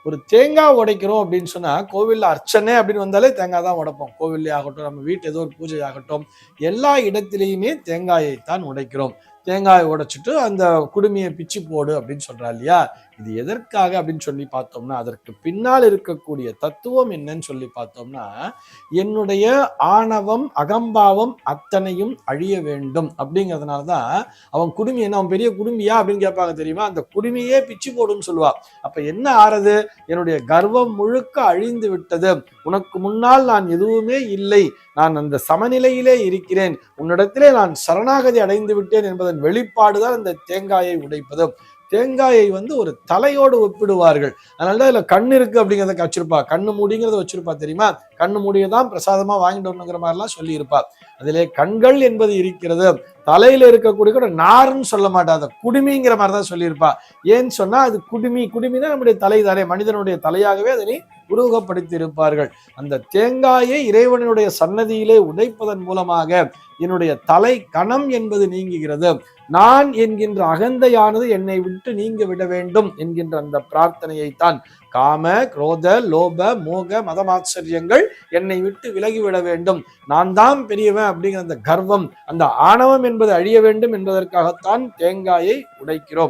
ஒரு தேங்காய் உடைக்கிறோம் அப்படின்னு சொன்னா கோவில்ல அர்ச்சனை அப்படின்னு வந்தாலே தேங்காய் தான் உடைப்போம். கோவில்லே ஆகட்டும், நம்ம வீட்டு ஏதோ ஒரு பூஜை ஆகட்டும், எல்லா இடத்திலையுமே தேங்காயை தான் உடைக்கிறோம். தேங்காயை உடைச்சிட்டு அந்த குடுமியை பிச்சு போடு அப்படின்னு சொல்றா இல்லையா? இது எதற்காக அப்படின்னு சொல்லி பார்த்தோம்னா, அதற்கு பின்னால் இருக்கக்கூடிய தத்துவம் என்னன்னு சொல்லி பார்த்தோம்னா, என்னுடைய ஆணவம் அகம்பாவம் அத்தனையும் அழிய வேண்டும் அப்படிங்கிறதுனாலதான் அவன் குடுமி என்ன அவன் பெரிய குடும்பியா அப்படின்னு கேட்பாங்க தெரியுமா? அந்த குடுமியே பிச்சு போடுன்னு சொல்லுவா. அப்ப என்ன ஆறது? என்னுடைய கர்வம் முழுக்க அழிந்து விட்டது, உனக்கு முன்னால் நான் எதுவுமே இல்லை, நான் அந்த சமநிலையிலே இருக்கிறேன், உன்னிடத்திலே நான் சரணாகதி அடைந்து விட்டேன் என்பதன் வெளிப்பாடுதான் இந்த தேங்காயை உடைப்பது. தேங்காயை ஒரு தலையோடு ஒப்பிடுவார்கள். அதனால இதுல கண்ணு இருக்கு அப்படிங்கிறத வச்சிருப்பா, கண்ணு மூடிங்கிறத வச்சிருப்பா தெரியுமா? கண்ணு மூடியதான் பிரசாதமா வாங்கிட்டு வரணுங்கிற மாதிரிலாம் சொல்லி இருப்பா. அதிலே கண்கள் என்பது இருக்கிறது. தலையில இருக்கக்கூடிய கூட நார்ன்னு சொல்ல மாட்டா, அதை குடுமிங்கிற மாதிரிதான் சொல்லியிருப்பா. ஏன்னு சொன்னா அது குடுமினா நம்முடைய தலை தானே, மனிதனுடைய தலையாகவே அதனை உருவகப்படுத்தி இருப்பார்கள். அந்த தேங்காயை இறைவனுடைய சன்னதியிலே உடைப்பதன் மூலமாக என்னுடைய தலை கணம் என்பது நீங்குகிறது. நான் என்கின்ற அகந்தையானது என்னை விட்டு நீங்க விட வேண்டும் என்கின்ற அந்த பிரார்த்தனையைத்தான் காம குரோத லோப மோக மதமாச்சரியங்கள் என்னை விட்டு விலகிவிட வேண்டும், நான் தான் பெரியவன் அப்படிங்கிற அந்த கர்வம், அந்த ஆணவம் என்பது அழிய வேண்டும் என்பதற்காகத்தான் தேங்காயை உடைக்கிறோம்.